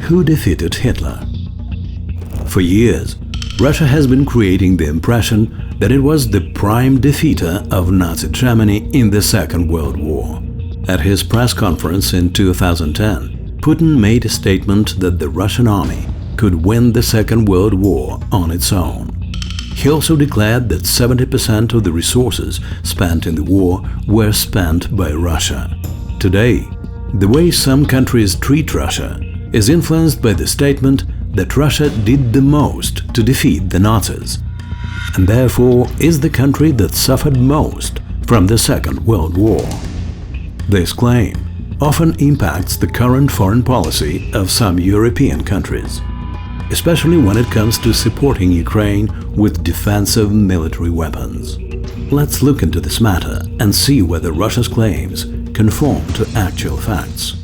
Who defeated Hitler? For years, Russia has been creating the impression that it was the prime defeater of Nazi Germany in the Second World War. At his press conference in 2010, Putin made a statement that the Russian army could win the Second World War on its own. He also declared that 70% of the resources spent in the war were spent by Russia. Today, the way some countries treat Russia is influenced by the statement that Russia did the most to defeat the Nazis, and therefore is the country that suffered most from the Second World War. This claim often impacts the current foreign policy of some European countries, especially when it comes to supporting Ukraine with defensive military weapons. Let's look into this matter and see whether Russia's claims conform to actual facts.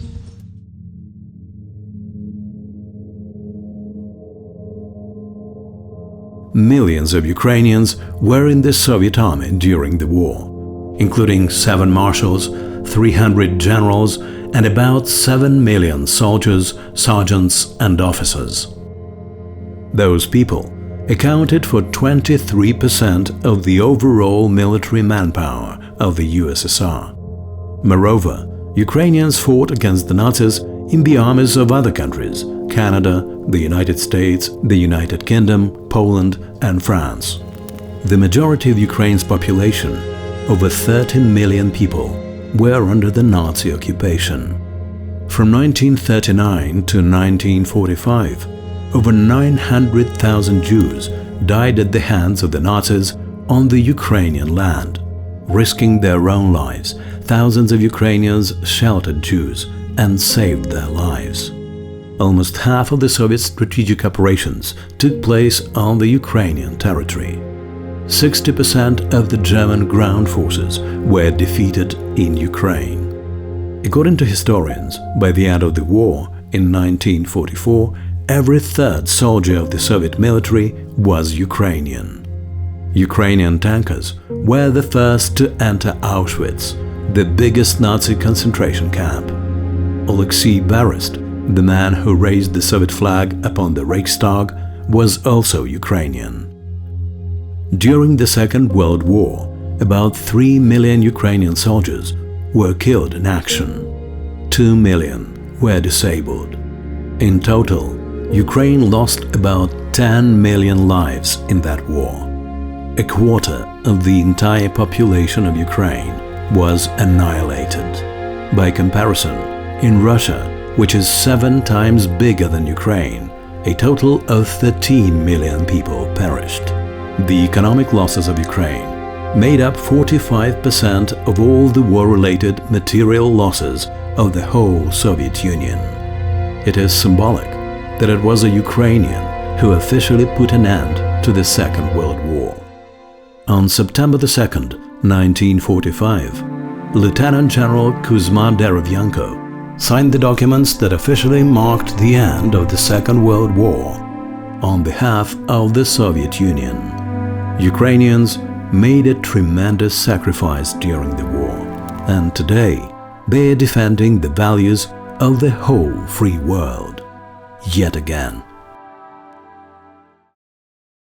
Millions of Ukrainians were in the Soviet army during the war, including 7 marshals, 300 generals, and about 7 million soldiers, sergeants, and officers. Those people accounted for 23% of the overall military manpower of the USSR. Moreover, Ukrainians fought against the Nazis in the armies of other countries: Canada, the United States, the United Kingdom, Poland, and France. The majority of Ukraine's population, over 30 million people, were under the Nazi occupation. From 1939 to 1945, over 900,000 Jews died at the hands of the Nazis on the Ukrainian land. Risking their own lives, thousands of Ukrainians sheltered Jews and saved their lives. Almost half of the Soviet strategic operations took place on the Ukrainian territory. 60% of the German ground forces were defeated in Ukraine. According to historians, by the end of the war, in 1944, every third soldier of the Soviet military was Ukrainian. Ukrainian tankers were the first to enter Auschwitz, the biggest Nazi concentration camp. Alexei Berest, the man who raised the Soviet flag upon the Reichstag, was also Ukrainian. During the Second World War, about 3 million Ukrainian soldiers were killed in action. 2 million were disabled. In total, Ukraine lost about 10 million lives in that war. A quarter of the entire population of Ukraine was annihilated. By comparison, in Russia, which is 7 times bigger than Ukraine, a total of 13 million people perished. The economic losses of Ukraine made up 45% of all the war-related material losses of the whole Soviet Union. It is symbolic that it was a Ukrainian who officially put an end to the Second World War. On September 2nd, 1945, Lieutenant General Kuzma Derevyanko signed the documents that officially marked the end of the Second World War on behalf of the Soviet Union. Ukrainians made a tremendous sacrifice during the war, and today they are defending the values of the whole free world. Yet again.